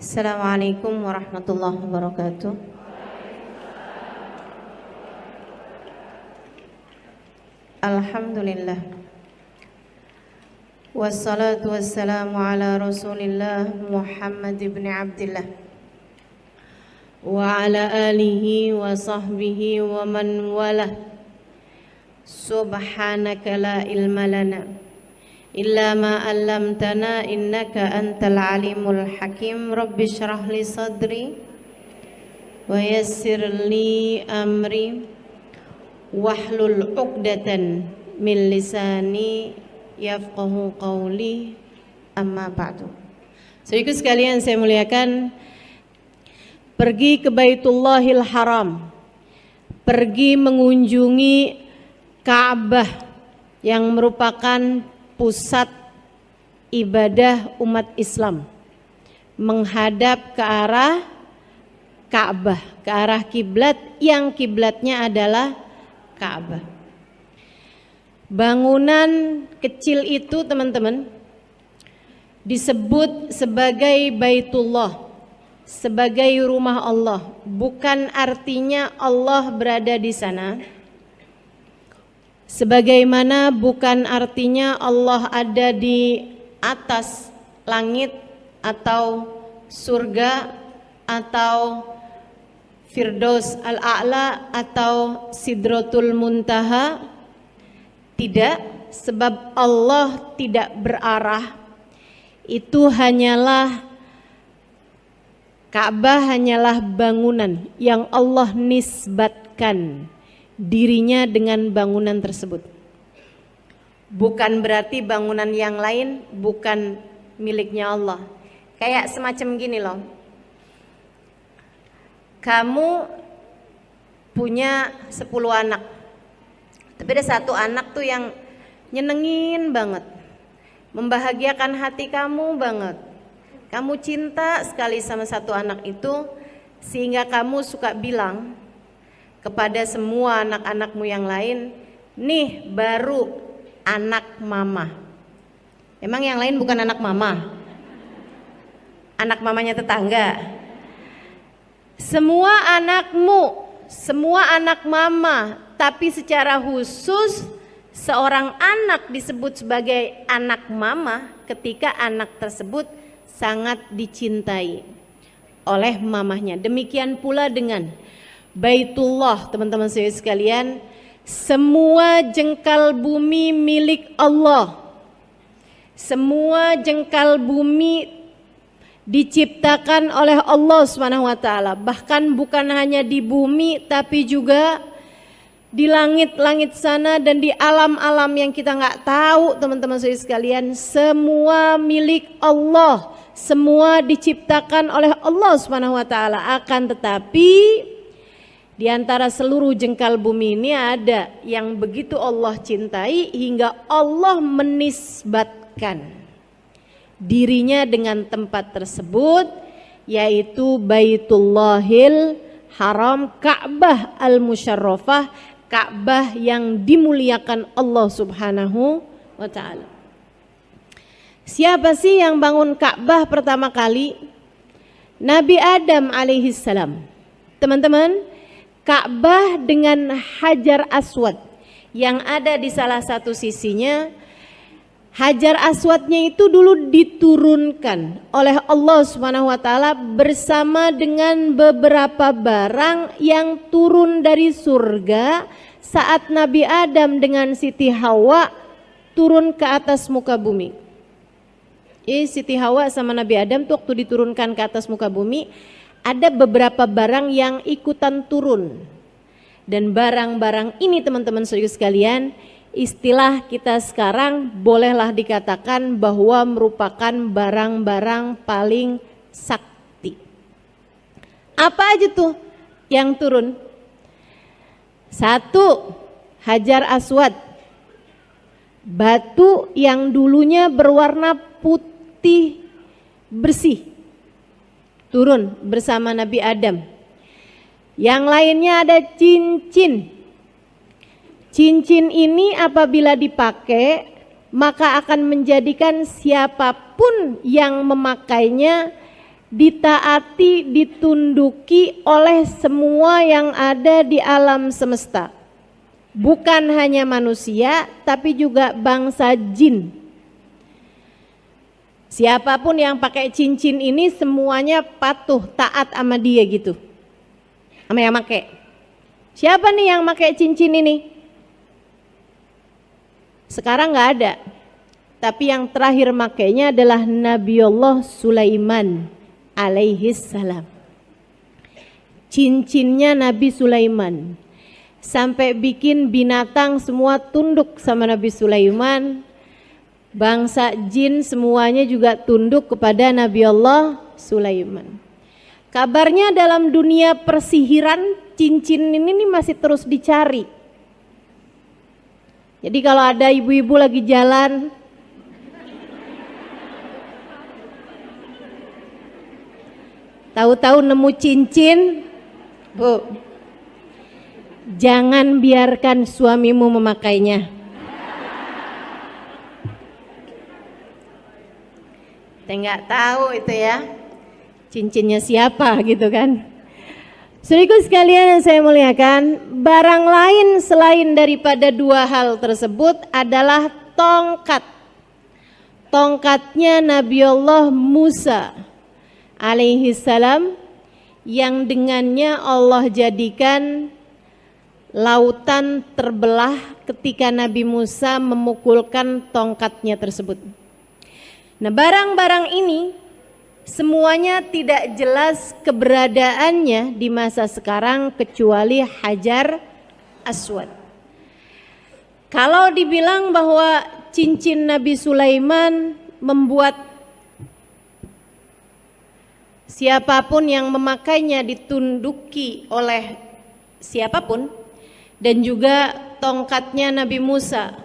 Assalamualaikum warahmatullahi wabarakatuh. Alhamdulillah. Wassalatu wassalamu ala Rasulillah Muhammad ibn Abdillah wa ala alihi wa sahbihi wa man walah. Subhanaka la ilma lana illa ma 'allamtana innaka antal alimul hakim. Rabbi shrah li sadri wa yassir li amri wahlul 'uqdatan min lisani yafqahu qawli, amma ba'du. Saudaraku sekalian saya muliakan, pergi ke Baitullahil Haram, pergi mengunjungi Ka'bah yang merupakan pusat ibadah umat Islam, menghadap ke arah Ka'bah, ke arah kiblat yang kiblatnya adalah Ka'bah. Bangunan kecil itu teman-teman disebut sebagai Baitullah, sebagai rumah Allah. Bukan artinya Allah berada di sana, sebagaimana bukan artinya Allah ada di atas langit atau surga atau Firdaus al-A'la atau Sidratul Muntaha. Tidak, sebab Allah tidak berarah. Itu hanyalah Ka'bah, hanyalah bangunan yang Allah nisbatkan dirinya dengan bangunan tersebut. Bukan berarti bangunan yang lain bukan miliknya Allah. Kayak semacam gini loh. Kamu punya 10 anak, tapi ada satu anak tuh yang nyenengin banget, membahagiakan hati kamu banget. Kamu cinta sekali sama satu anak itu, sehingga kamu suka bilang kepada semua anak-anakmu yang lain, nih baru anak mama. Emang yang lain bukan anak mama? Anak mamanya tetangga. Semua anakmu, semua anak mama, tapi secara khusus seorang anak disebut sebagai anak mama ketika anak tersebut sangat dicintai oleh mamahnya. Demikian pula dengan Baitullah, teman-teman saya sekalian, semua jengkal bumi milik Allah. Semua jengkal bumi diciptakan oleh Allah Subhanahu wa taala. Bahkan bukan hanya di bumi tapi juga di langit-langit sana dan di alam-alam yang kita nggak tahu, teman-teman saya sekalian, semua milik Allah. Semua diciptakan oleh Allah Subhanahu wa taala. Akan tetapi di antara seluruh jengkal bumi ini ada yang begitu Allah cintai hingga Allah menisbatkan dirinya dengan tempat tersebut, yaitu Baitullahil Haram, Ka'bah al-Musyarrafah, Ka'bah yang dimuliakan Allah Subhanahu wa taala. Siapa sih yang bangun Ka'bah pertama kali? Nabi Adam alaihissalam. Teman-teman, Ka'bah dengan Hajar Aswad yang ada di salah satu sisinya, Hajar Aswadnya itu dulu diturunkan oleh Allah Subhanahu wa taala bersama dengan beberapa barang yang turun dari surga saat Nabi Adam dengan Siti Hawa turun ke atas muka bumi. Siti Hawa sama Nabi Adam tuh waktu diturunkan ke atas muka bumi, ada beberapa barang yang ikutan turun. Dan barang-barang ini teman-teman saudara sekalian, istilah kita sekarang bolehlah dikatakan bahwa merupakan barang-barang paling sakti. Apa aja tuh yang turun? Satu, Hajar Aswad, batu yang dulunya berwarna putih bersih, turun bersama Nabi Adam. Yang lainnya ada cincin. Cincin ini apabila dipakai maka akan menjadikan siapapun yang memakainya ditaati, ditunduki oleh semua yang ada di alam semesta. Bukan hanya manusia, tapi juga bangsa jin. Siapapun yang pakai cincin ini semuanya patuh, taat sama dia gitu. Sama yang pakai. Siapa nih yang pakai cincin ini? Sekarang nggak ada. Tapi yang terakhir makainya adalah Nabiullah Sulaiman alaihis salam. Cincinnya Nabi Sulaiman. Sampai bikin binatang semua tunduk sama Nabi Sulaiman. Bangsa jin semuanya juga tunduk kepada Nabiullah Sulaiman. Kabarnya dalam dunia persihiran cincin ini masih terus dicari. Jadi kalau ada ibu-ibu lagi jalan, tahu-tahu nemu cincin, Bu, jangan biarkan suamimu memakainya. Kita nggak tahu itu ya, cincinnya siapa gitu kan. Saudaraku sekalian yang saya muliakan, barang lain selain daripada dua hal tersebut adalah tongkat. Tongkatnya Nabiullah Musa alaihi salam, yang dengannya Allah jadikan lautan terbelah ketika Nabi Musa memukulkan tongkatnya tersebut. Nah, barang-barang ini semuanya tidak jelas keberadaannya di masa sekarang kecuali Hajar Aswad. Kalau dibilang bahwa cincin Nabi Sulaiman membuat siapapun yang memakainya ditunduki oleh siapapun, dan juga tongkatnya Nabi Musa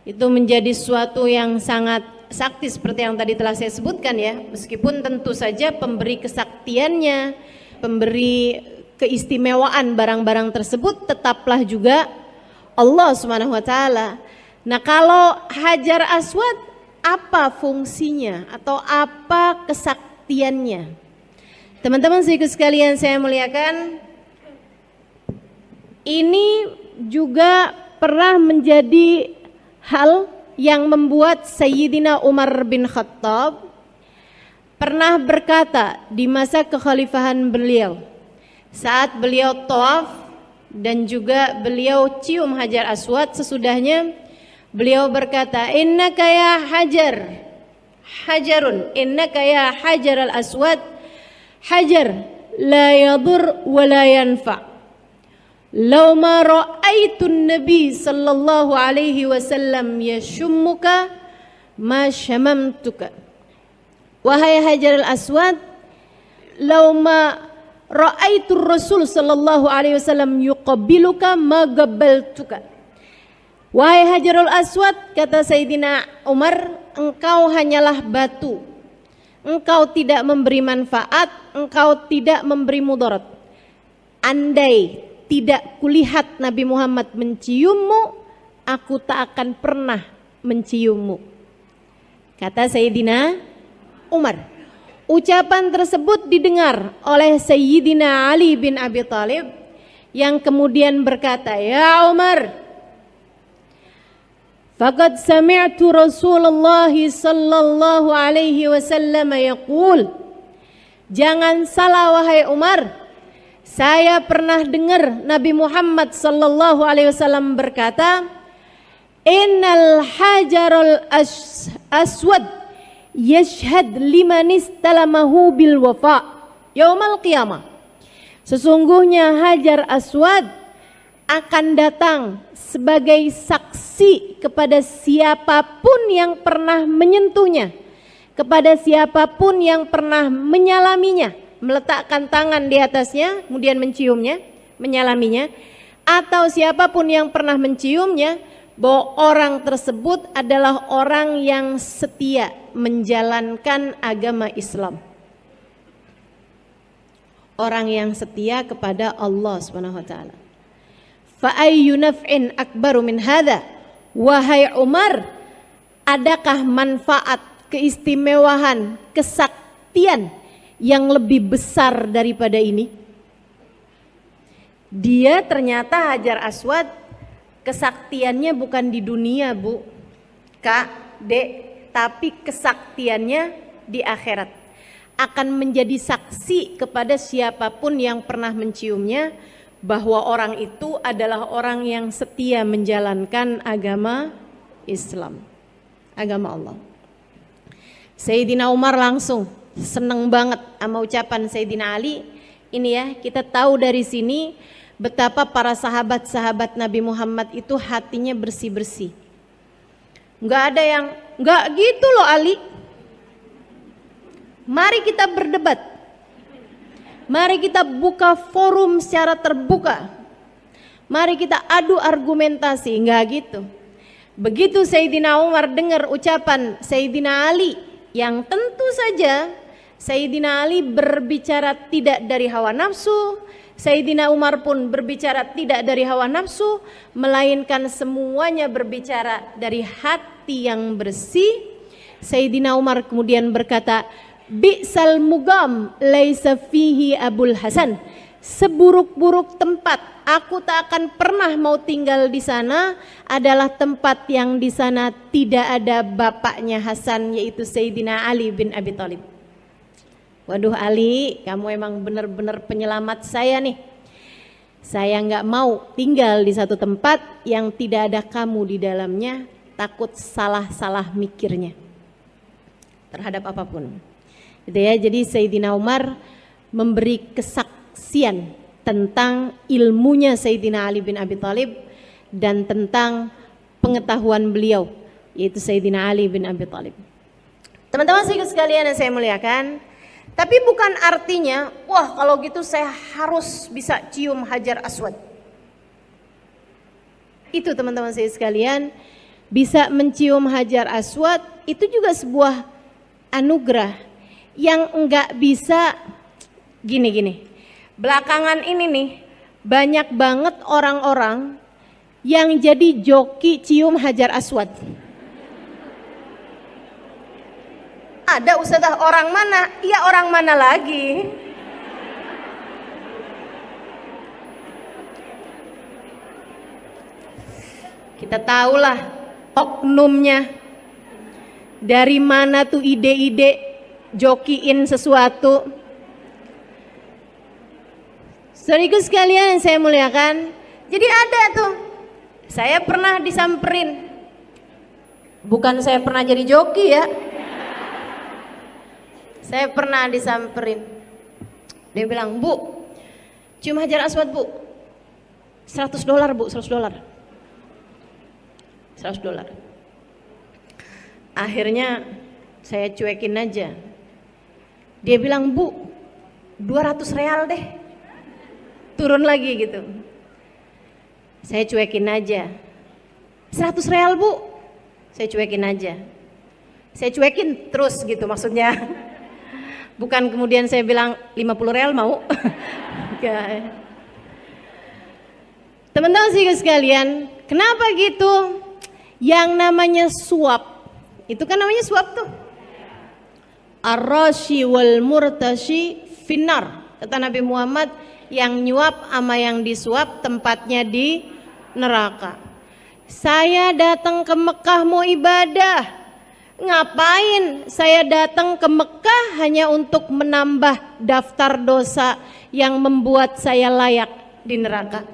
itu menjadi suatu yang sangat sakti seperti yang tadi telah saya sebutkan ya, meskipun tentu saja pemberi kesaktiannya, pemberi keistimewaan barang-barang tersebut tetaplah juga Allah Subhanahu wa taala. Nah, kalau Hajar Aswad apa fungsinya atau apa kesaktiannya? Teman-teman sekalian saya muliakan, ini juga pernah menjadi hal yang membuat Sayyidina Umar bin Khattab pernah berkata di masa kekhalifahan beliau, saat beliau tawaf dan juga beliau cium Hajar Aswad, sesudahnya beliau berkata, innaka ya hajar, hajarun, innaka ya hajar al-aswad, hajar la yadur wa la yanfa. Law ma ra'aitu an-nabi sallallahu alaihi wasallam yashummuka ma shamamtuka. Wahai Hajar al-Aswad, law ma ra'aitu Rasul sallallahu alaihi wasallam yuqabbiluka ma qabbaltuka. Wahai Hajarul Aswad, kata Sayyidina Umar, engkau hanyalah batu. Engkau tidak memberi manfaat, engkau tidak memberi mudarat. Andai tidak kulihat Nabi Muhammad menciummu, aku tak akan pernah menciummu, kata Sayyidina Umar. Ucapan tersebut didengar oleh Sayyidina Ali bin Abi Thalib, yang kemudian berkata, ya Umar, faqad sami'tu Rasulullah sallallahu alaihi wasallam yaqul, jangan salah wahai Umar, saya pernah dengar Nabi Muhammad sallallahu alaihi wasallam berkata, innal hajarul aswad yashhad liman istalamahu bil wafa yaumal qiyamah. Sesungguhnya Hajar Aswad akan datang sebagai saksi kepada siapapun yang pernah menyentuhnya, kepada siapapun yang pernah menyalaminya, meletakkan tangan di atasnya, kemudian menciumnya, menyalaminya, atau siapapun yang pernah menciumnya, bahwa orang tersebut adalah orang yang setia menjalankan agama Islam. Orang yang setia kepada Allah Subhanahu wa taala. Fa ayyu naf'in akbaru min hadza? Wahai Umar, adakah manfaat, keistimewaan, kesaktian yang lebih besar daripada ini? Dia ternyata Hajar Aswad kesaktiannya bukan di dunia, Bu, Kak, Dek, tapi kesaktiannya di akhirat. Akan menjadi saksi kepada siapapun yang pernah menciumnya bahwa orang itu adalah orang yang setia menjalankan agama Islam, agama Allah. Sayyidina Umar langsung seneng banget sama ucapan Sayyidina Ali. Ini ya, kita tahu dari sini betapa para sahabat-sahabat Nabi Muhammad itu hatinya bersih-bersih. Nggak ada yang, nggak gitu loh Ali. Mari kita berdebat. Mari kita buka forum secara terbuka. Mari kita adu argumentasi, nggak gitu. Begitu Sayyidina Umar dengar ucapan Sayyidina Ali, yang tentu saja Sayyidina Ali berbicara tidak dari hawa nafsu, Sayyidina Umar pun berbicara tidak dari hawa nafsu, melainkan semuanya berbicara dari hati yang bersih. Sayyidina Umar kemudian berkata, bi'sal mugam laisa fihi Abul Hasan. Seburuk-buruk tempat, aku tak akan pernah mau tinggal di sana, adalah tempat yang di sana tidak ada bapaknya Hasan, yaitu Sayyidina Ali bin Abi Thalib. Waduh Ali, kamu emang benar-benar penyelamat saya nih. Saya nggak mau tinggal di satu tempat yang tidak ada kamu di dalamnya, takut salah-salah mikirnya terhadap apapun. Gitu ya, jadi Sayyidina Umar memberi kesaksian tentang ilmunya Sayyidina Ali bin Abi Thalib dan tentang pengetahuan beliau, yaitu Sayyidina Ali bin Abi Thalib. Teman-teman sekalian yang saya muliakan, tapi bukan artinya, wah kalau gitu saya harus bisa cium Hajar Aswad. Itu teman-teman saya sekalian, bisa mencium Hajar Aswad itu juga sebuah anugerah yang enggak bisa gini-gini. Belakangan ini nih banyak banget orang-orang yang jadi joki cium Hajar Aswad. Ada ustazah, orang mana? Iya orang mana lagi? Kita tahulah oknumnya. Dari mana tuh ide-ide jokiin sesuatu. Saudariku sekalian yang saya muliakan, jadi ada tuh, saya pernah disamperin. Bukan saya pernah jadi joki ya, saya pernah disamperin. Dia bilang, Bu, cium Hajar Aswad Bu, $100 Bu, $100. $100. Akhirnya saya cuekin aja. Dia bilang, Bu, 200 real deh. Turun lagi gitu. Saya cuekin aja. 100 real Bu. Saya cuekin aja. Saya cuekin terus gitu maksudnya. Bukan kemudian saya bilang 50 real mau. Teman-teman sekalian, kenapa gitu? Yang namanya suap, itu kan namanya suap tuh. Ar-rashi wal murtashi finnar. Kata Nabi Muhammad, yang nyuap sama yang disuap tempatnya di neraka. Saya datang ke Mekah mau ibadah. Ngapain saya datang ke Mekah hanya untuk menambah daftar dosa yang membuat saya layak di neraka?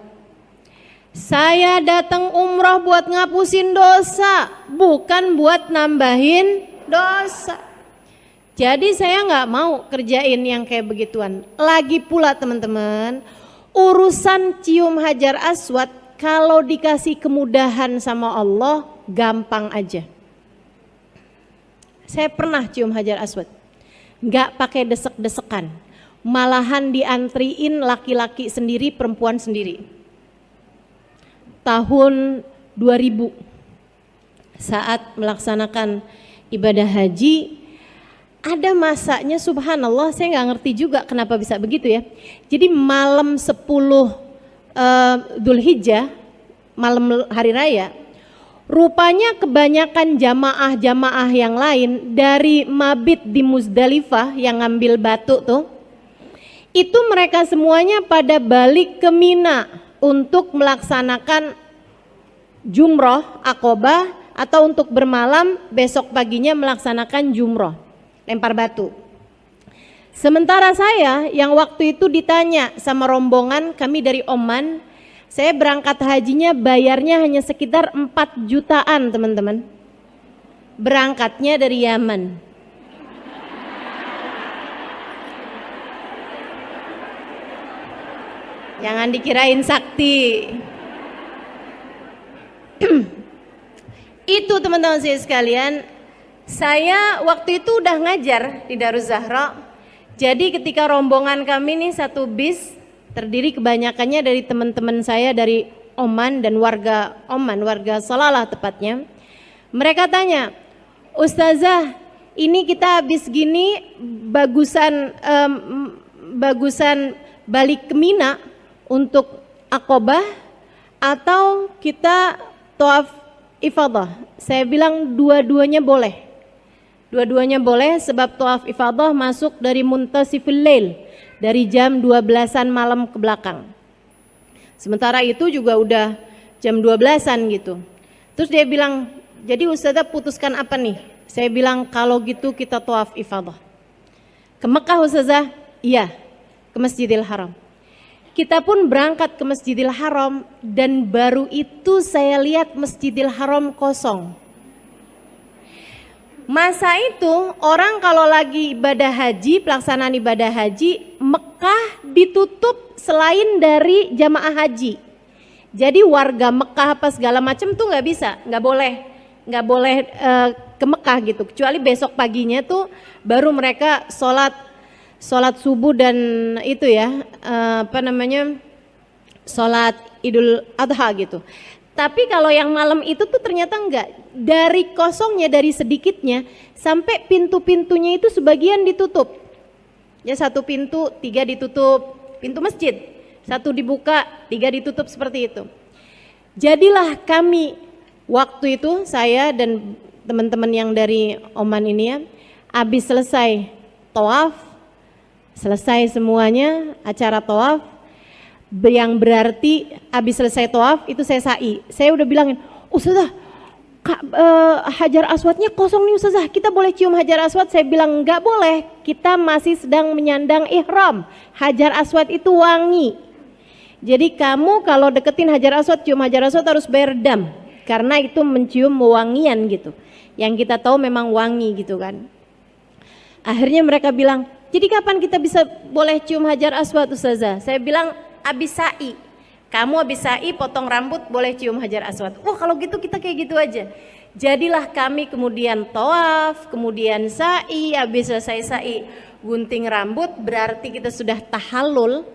Saya datang umrah buat ngapusin dosa, bukan buat nambahin dosa. Jadi saya nggak mau kerjain yang kayak begituan. Lagi pula teman-teman, urusan cium Hajar Aswad kalau dikasih kemudahan sama Allah gampang aja. Saya pernah cium Hajar Aswad, nggak pakai desek-desekan, malahan diantriin laki-laki sendiri, perempuan sendiri. Tahun 2000 saat melaksanakan ibadah haji, ada masanya subhanallah, saya nggak ngerti juga kenapa bisa begitu ya. Jadi malam 10 Dzulhijjah, malam hari raya, Rupanya kebanyakan jamaah-jamaah yang lain dari mabit di Muzdalifah yang ngambil batu tuh, itu mereka semuanya pada balik ke Mina untuk melaksanakan jumroh Aqobah atau untuk bermalam besok paginya melaksanakan jumroh, lempar batu. Sementara saya yang waktu itu ditanya sama rombongan kami dari Oman, saya berangkat hajinya bayarnya hanya sekitar 4 jutaan teman-teman. Berangkatnya dari Yaman. Jangan dikirain sakti. Itu teman-teman saya sekalian, saya waktu itu udah ngajar di Daruz Zahra. Jadi ketika rombongan kami nih satu bis, terdiri kebanyakannya dari teman-teman saya dari Oman dan warga Oman, warga Salalah tepatnya. Mereka tanya, Ustazah, ini kita habis gini bagusan balik ke Mina untuk Aqobah atau kita tawaf ifadah? Saya bilang dua-duanya boleh. Dua-duanya boleh sebab tawaf ifadah masuk dari muntasifil lail, dari jam 12-an malam ke belakang. Sementara itu juga udah jam 12-an gitu. Terus dia bilang, jadi Ustazah putuskan apa nih? Saya bilang kalau gitu kita tawaf ifadah. Ke Mekah Ustazah? Iya, ke Masjidil Haram. Kita pun berangkat ke Masjidil Haram dan baru itu saya lihat Masjidil Haram kosong. Masa itu orang kalau lagi ibadah haji, pelaksanaan ibadah haji, Mekah ditutup selain dari jamaah haji. Jadi warga Mekah apa segala macam tuh nggak bisa, nggak boleh ke Mekah gitu. Kecuali besok paginya tuh baru mereka sholat subuh dan itu ya sholat Idul Adha gitu. Tapi kalau yang malam itu tuh ternyata enggak. Dari kosongnya, dari sedikitnya sampai pintu-pintunya itu sebagian ditutup. Ya satu pintu, 3 ditutup, pintu masjid. 1 dibuka, 3 ditutup seperti itu. Jadilah kami waktu itu saya dan teman-teman yang dari Oman ini ya, habis selesai tawaf, selesai semuanya acara tawaf, yang berarti habis selesai tawaf itu saya sa'i. Saya udah bilangin, Ustazah, Hajar Aswadnya kosong nih Ustazah, kita boleh cium Hajar Aswad? Saya bilang enggak boleh, kita masih sedang menyandang ihram. Hajar Aswad itu wangi. Jadi kamu kalau deketin Hajar Aswad, cium Hajar Aswad harus bayar dam, karena itu mencium wangian gitu. Yang kita tahu memang wangi gitu kan. Akhirnya mereka bilang, jadi kapan kita bisa boleh cium Hajar Aswad Ustazah? Saya bilang abis sa'i. Kamu abis sa'i potong rambut boleh cium Hajar Aswad. Wah kalau gitu kita kayak gitu aja. Jadilah kami kemudian tawaf, kemudian sa'i, habis selesai sa'i gunting rambut, berarti kita sudah tahallul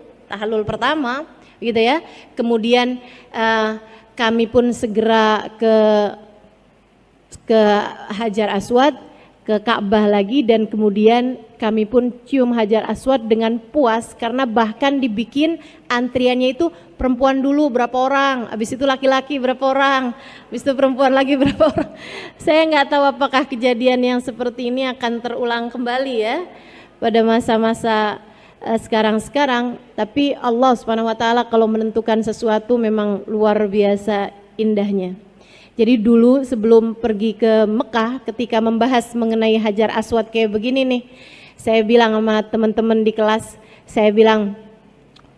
pertama gitu ya. Kemudian kami pun segera ke Hajar Aswad, ke Ka'bah lagi, dan kemudian kami pun cium Hajar Aswad dengan puas karena bahkan dibikin antriannya itu perempuan dulu berapa orang, habis itu laki-laki berapa orang, habis itu perempuan lagi berapa orang. Saya nggak tahu apakah kejadian yang seperti ini akan terulang kembali ya pada masa-masa sekarang-sekarang, tapi Allah Subhanahu wa taala kalau menentukan sesuatu memang luar biasa indahnya. Jadi dulu sebelum pergi ke Mekah, ketika membahas mengenai Hajar Aswad kayak begini nih, saya bilang sama teman-teman di kelas, saya bilang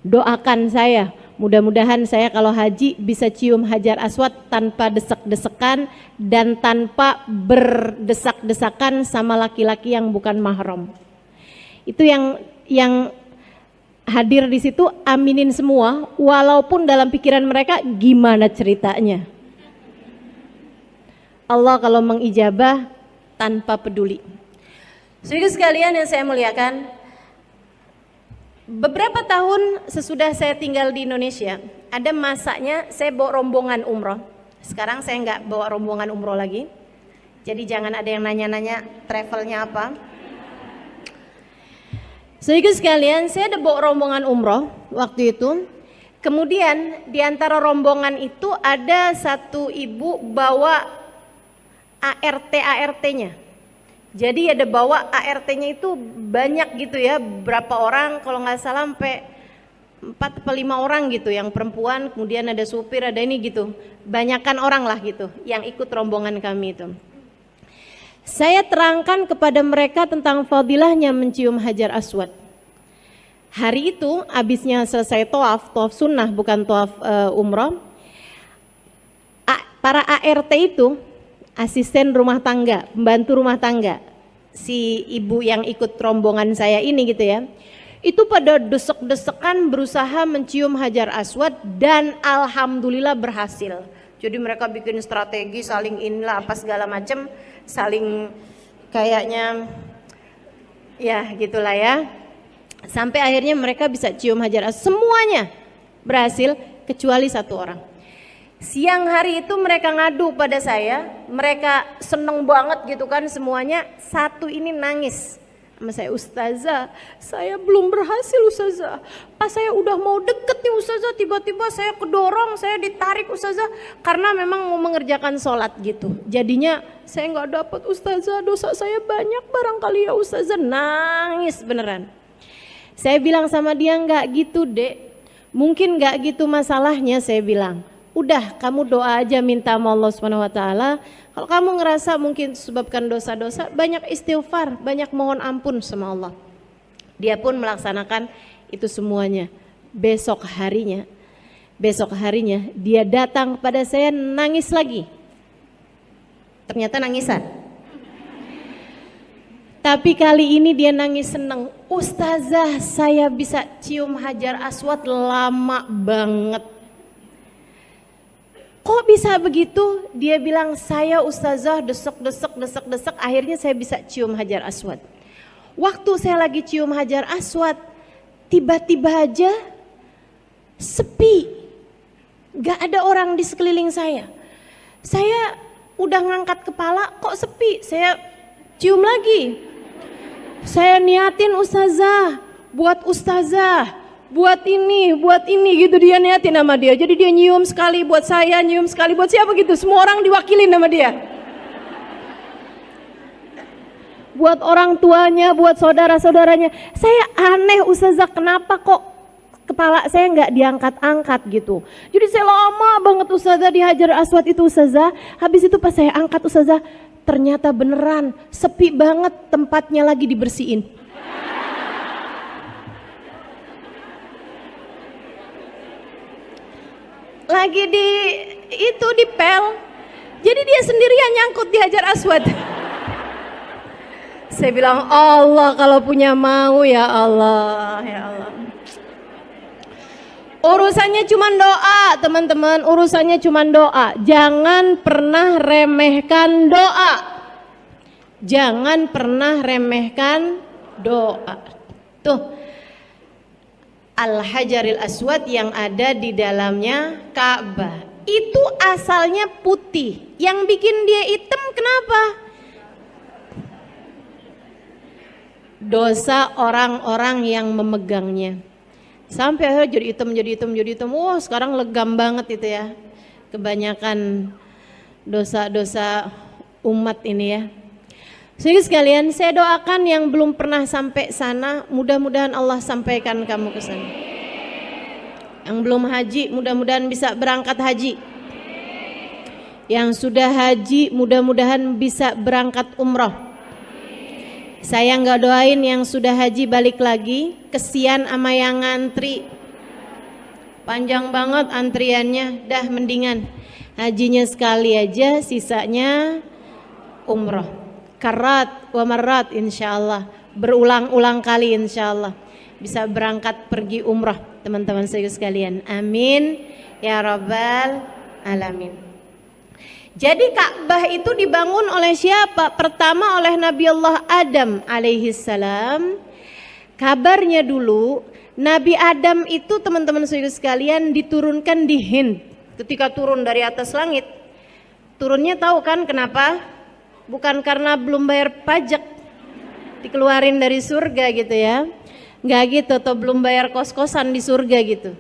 doakan saya, mudah-mudahan saya kalau haji bisa cium Hajar Aswad tanpa desek-desekan dan tanpa berdesak-desakan sama laki-laki yang bukan mahram. Itu yang hadir di situ aminin semua, walaupun dalam pikiran mereka gimana ceritanya. Allah kalau mengijabah tanpa peduli. Saudara sekalian yang saya muliakan, beberapa tahun sesudah saya tinggal di Indonesia, ada masanya saya bawa rombongan umroh. Sekarang saya nggak bawa rombongan umroh lagi. Jadi jangan ada yang nanya-nanya travelnya apa. Saudara sekalian, saya ada bawa rombongan umroh waktu itu. Kemudian di antara rombongan itu ada satu ibu bawa ART-nya. Jadi ada bawa ART-nya itu banyak gitu ya, berapa orang, kalau nggak salah sampai 4 atau 5 orang gitu, yang perempuan, kemudian ada supir, ada ini gitu, banyakan orang lah gitu yang ikut rombongan kami itu. Saya terangkan kepada mereka tentang fadilahnya mencium Hajar Aswad. Hari itu abisnya selesai tawaf sunnah bukan tawaf umroh, para ART itu asisten rumah tangga, pembantu rumah tangga, si ibu yang ikut rombongan saya ini gitu ya, itu pada desek-desekan berusaha mencium Hajar Aswad dan alhamdulillah berhasil. Jadi mereka bikin strategi saling inilah apa segala macam, saling kayaknya ya gitulah ya. Sampai akhirnya mereka bisa cium Hajar Aswad, semuanya berhasil kecuali satu orang. Siang hari itu mereka ngadu pada saya, mereka seneng banget gitu kan semuanya. Satu ini nangis sama saya, "Ustazah, saya belum berhasil Ustazah. Pas saya udah mau deket nih Ustazah, tiba-tiba saya kedorong, saya ditarik Ustazah, karena memang mau mengerjakan sholat gitu. Jadinya saya nggak dapat Ustazah, dosa saya banyak barangkali ya Ustazah." Nangis beneran. Saya bilang sama dia, "Nggak gitu Dek, mungkin nggak gitu masalahnya." Saya bilang, "Udah kamu doa aja minta sama Allah SWT. Kalau kamu ngerasa mungkin sebabkan dosa-dosa, banyak istighfar, banyak mohon ampun sama Allah." Dia pun melaksanakan itu semuanya. Besok harinya dia datang pada saya nangis lagi. Ternyata nangisan. Tapi kali ini dia nangis seneng. "Ustazah, saya bisa cium Hajar Aswad lama banget." "Kok bisa begitu?" Dia bilang, "Saya Ustazah desek, akhirnya saya bisa cium Hajar Aswad. Waktu saya lagi cium Hajar Aswad, tiba-tiba aja sepi, gak ada orang di sekeliling saya. Saya udah ngangkat kepala, kok sepi, saya cium lagi. Saya niatin Ustazah, buat ini gitu, dia niatin sama dia. Jadi dia nyium sekali buat saya, nyium sekali buat siapa gitu. Semua orang diwakilin sama dia. Buat orang tuanya, buat saudara-saudaranya. Saya aneh Ustazah, kenapa kok kepala saya nggak diangkat-angkat gitu. Jadi saya lama banget Ustazah di Hajar Aswad itu Ustazah. Habis itu pas saya angkat Ustazah, ternyata beneran sepi banget, tempatnya lagi dibersihin. Lagi di pel. Jadi dia sendirian nyangkut di Hajar Aswad. Saya bilang, Allah kalau punya mau ya Allah, ya Allah. Urusannya cuma doa teman-teman, urusannya cuma doa. Jangan pernah remehkan doa. Jangan pernah remehkan doa. Tuh, Al-Hajaril Aswad yang ada di dalamnya Ka'bah itu asalnya putih. Yang bikin dia hitam kenapa? Dosa orang-orang yang memegangnya. Sampai akhirnya jadi hitam. Wah, sekarang legam banget itu ya. Kebanyakan dosa-dosa umat ini ya. Jadi sekalian, saya doakan yang belum pernah sampai sana, mudah-mudahan Allah sampaikan kamu ke sana. Yang belum haji, mudah-mudahan bisa berangkat haji. Yang sudah haji, mudah-mudahan bisa berangkat umroh. Saya nggak doain yang sudah haji balik lagi, kesian sama yang ngantri. Panjang banget antriannya, dah mendingan hajinya sekali aja, sisanya umroh. Karat wa marat insyaallah, berulang-ulang kali insyaallah bisa berangkat pergi umroh teman-teman saya sekalian. Amin ya rabbal alamin. Jadi Ka'bah itu dibangun oleh siapa? Pertama oleh Nabi Allah Adam alaihi salam. Kabarnya dulu Nabi Adam itu teman-teman saya sekalian diturunkan di Hind. Ketika turun dari atas langit, turunnya tahu kan kenapa? Bukan karena belum bayar pajak, dikeluarin dari surga gitu ya. Enggak gitu, atau belum bayar kos-kosan di surga gitu.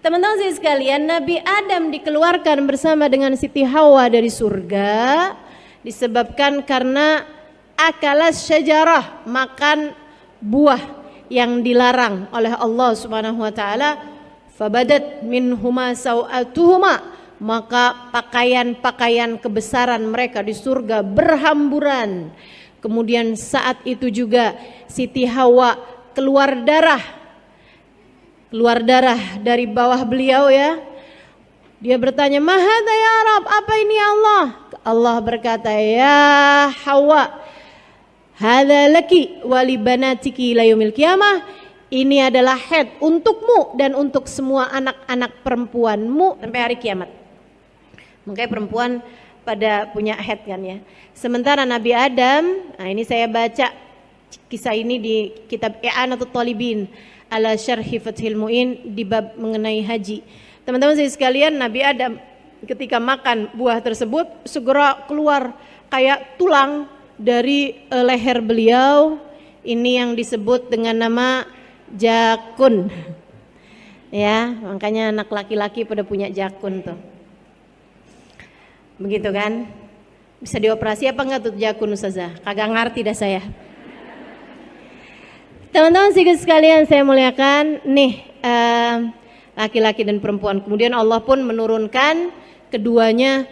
Teman-teman sekalian, Nabi Adam dikeluarkan bersama dengan Siti Hawa dari surga disebabkan karena akalas syajarah, makan buah yang dilarang oleh Allah Subhanahu wa taala. Fabadat minhuma sawatuhuma, maka pakaian-pakaian kebesaran mereka di surga berhamburan. Kemudian saat itu juga Siti Hawa keluar darah dari bawah beliau ya. Dia bertanya, "Mahadha ya Rab, apa ini ya Allah?" Allah berkata, "Ya Hawa, hadza laki wa li banatiki ila yaumil qiyamah." Ini adalah haid untukmu dan untuk semua anak-anak perempuanmu sampai hari kiamat. Makanya perempuan pada punya haid kan ya. Sementara Nabi Adam, nah ini saya baca kisah ini di kitab I'anatul Talibin ala Syarhi Fathil Mu'in di bab mengenai haji. Teman-teman sekalian, Nabi Adam ketika makan buah tersebut segera keluar kayak tulang dari leher beliau. Ini yang disebut dengan nama jakun. Ya, makanya anak laki-laki pada punya jakun tuh. Begitu kan? Bisa dioperasi apa enggak tuh jakun Ustazah? Kagak ngerti dah saya. Teman-teman sekalian saya muliakan, nih laki-laki dan perempuan. Kemudian Allah pun menurunkan keduanya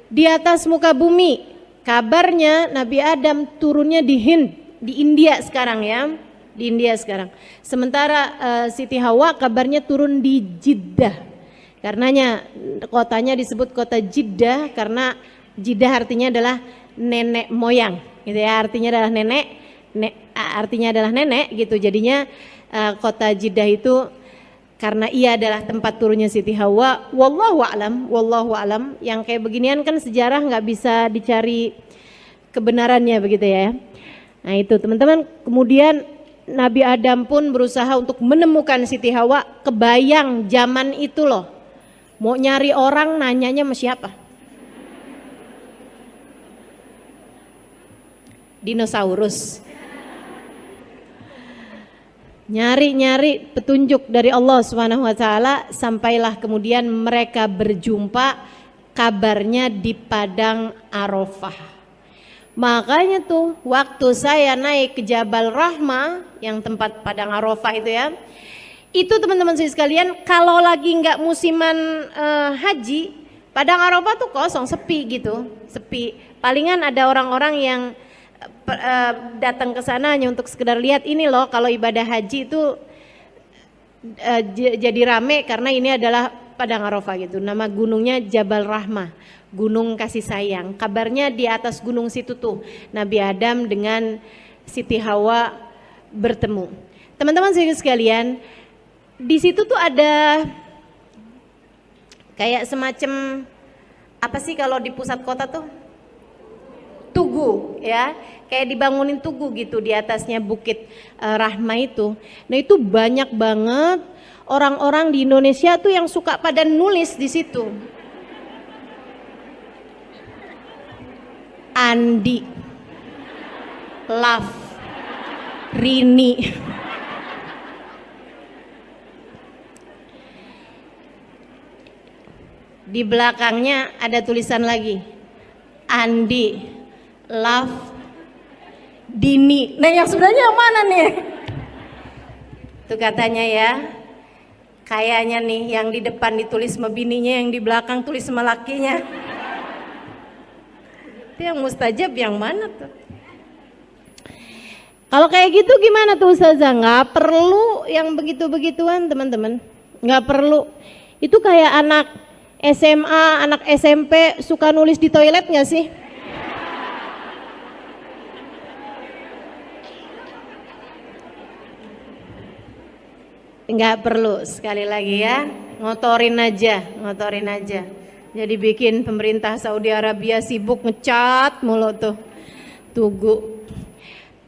di atas muka bumi. Kabarnya Nabi Adam turunnya di Hind, di India sekarang ya. Di India sekarang. Sementara Siti Hawa kabarnya turun di Jeddah. Karenanya kotanya disebut kota Jeddah karena Jeddah artinya adalah nenek moyang, gitu ya. Artinya adalah nenek gitu. Jadinya kota Jeddah itu karena ia adalah tempat turunnya Siti Hawa. Wallahu a'lam. Yang kayak beginian kan sejarah nggak bisa dicari kebenarannya begitu ya. Nah itu teman-teman, kemudian Nabi Adam pun berusaha untuk menemukan Siti Hawa. Kebayang zaman itu loh, mau nyari orang nanyanya sama siapa? Dinosaurus. Nyari-nyari petunjuk dari Allah Subhanahu wa taala, sampailah kemudian mereka berjumpa, kabarnya di padang Arafah. Makanya tuh waktu saya naik ke Jabal Rahmah yang tempat padang Arafah itu ya, itu teman-teman sekalian kalau lagi nggak musiman haji, padang Arafah tuh kosong, sepi gitu, sepi. Palingan ada orang-orang yang datang ke sana hanya untuk sekedar lihat. Ini loh kalau ibadah haji itu jadi rame karena ini adalah padang Arafah gitu. Nama gunungnya Jabal Rahmah, gunung kasih sayang. Kabarnya di atas gunung situ tuh Nabi Adam dengan Siti Hawa bertemu. Teman-teman sekalian, di situ tuh ada kayak semacam apa sih kalau di pusat kota tuh? Tugu ya, kayak dibangunin tugu gitu di atasnya bukit Rahmah itu. Nah itu banyak banget orang-orang di Indonesia tuh yang suka pada nulis di situ. Andi, Love, Rini. Di belakangnya ada tulisan lagi, Andi, Love, Dini. Nah yang sebenarnya yang mana nih? Itu katanya ya, kayaknya nih yang di depan ditulis sama bininya, yang di belakang tulis sama lakinya. Itu yang mustajab yang mana tuh? Kalau kayak gitu gimana tuh Ustazah? Nggak perlu yang begitu-begituan teman-teman, nggak perlu. Itu kayak anak SMA, anak SMP suka nulis di toilet nggak sih? Nggak perlu, sekali lagi ya, ngotorin aja. Jadi bikin pemerintah Saudi Arabia sibuk ngecat mulu tuh tugu.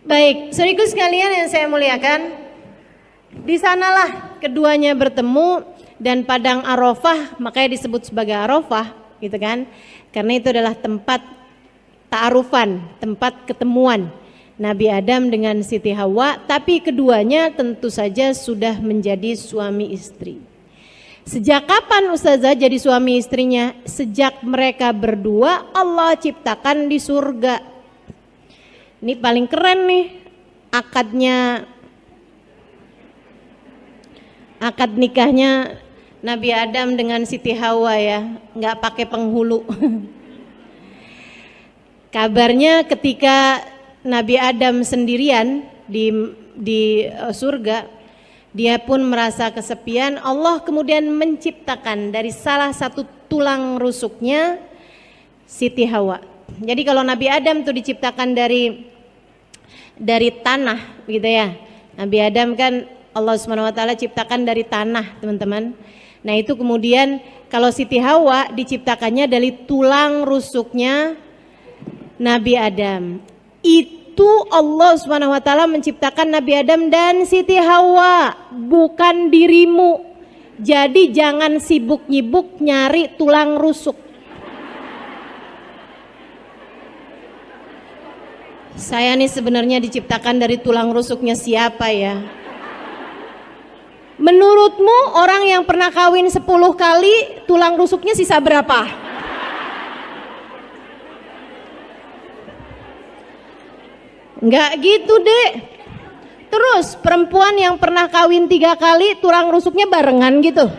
Baik, saudaraku sekalian yang saya muliakan, di sanalah keduanya bertemu dan padang Arafah, makanya disebut sebagai Arafah, gitu kan? Karena itu adalah tempat ta'arufan, tempat ketemuan Nabi Adam dengan Siti Hawa, tapi keduanya tentu saja sudah menjadi suami istri. Sejak kapan Ustazah jadi suami istrinya? Sejak mereka berdua Allah ciptakan di surga. Ini paling keren nih akadnya, akad nikahnya Nabi Adam dengan Siti Hawa ya, nggak pakai penghulu. Kabarnya ketika Nabi Adam sendirian di surga, dia pun merasa kesepian. Allah kemudian menciptakan dari salah satu tulang rusuknya Siti Hawa. Jadi kalau Nabi Adam tuh diciptakan dari tanah gitu ya. Nabi Adam kan Allah Subhanahu wa taala ciptakan dari tanah, teman-teman. Nah, itu kemudian kalau Siti Hawa diciptakannya dari tulang rusuknya Nabi Adam. Itu Allah Subhanahu wa taala menciptakan Nabi Adam dan Siti Hawa, bukan dirimu. Jadi jangan sibuk nyibuk nyari tulang rusuk. Saya nih sebenarnya diciptakan dari tulang rusuknya siapa ya? Menurutmu orang yang pernah kawin 10 kali tulang rusuknya sisa berapa? Enggak gitu deh. Terus perempuan yang pernah kawin 3 kali tulang rusuknya barengan gitu?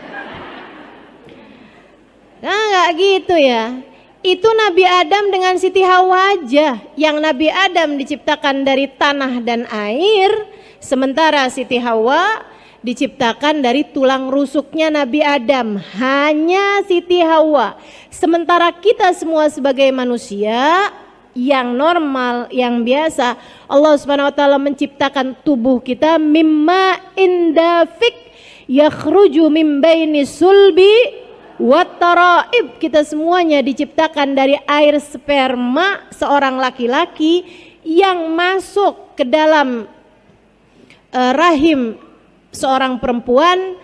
Nah, enggak gitu ya. Itu Nabi Adam dengan Siti Hawa aja. Yang Nabi Adam diciptakan dari tanah dan air, sementara Siti Hawa diciptakan dari tulang rusuknya Nabi Adam. Hanya Siti Hawa. Sementara kita semua sebagai manusia yang normal, yang biasa, Allah Subhanahu wa taala menciptakan tubuh kita mimma indafik yakhruju min baini sulbi wat taraib. Kita semuanya diciptakan dari air sperma seorang laki-laki yang masuk ke dalam rahim seorang perempuan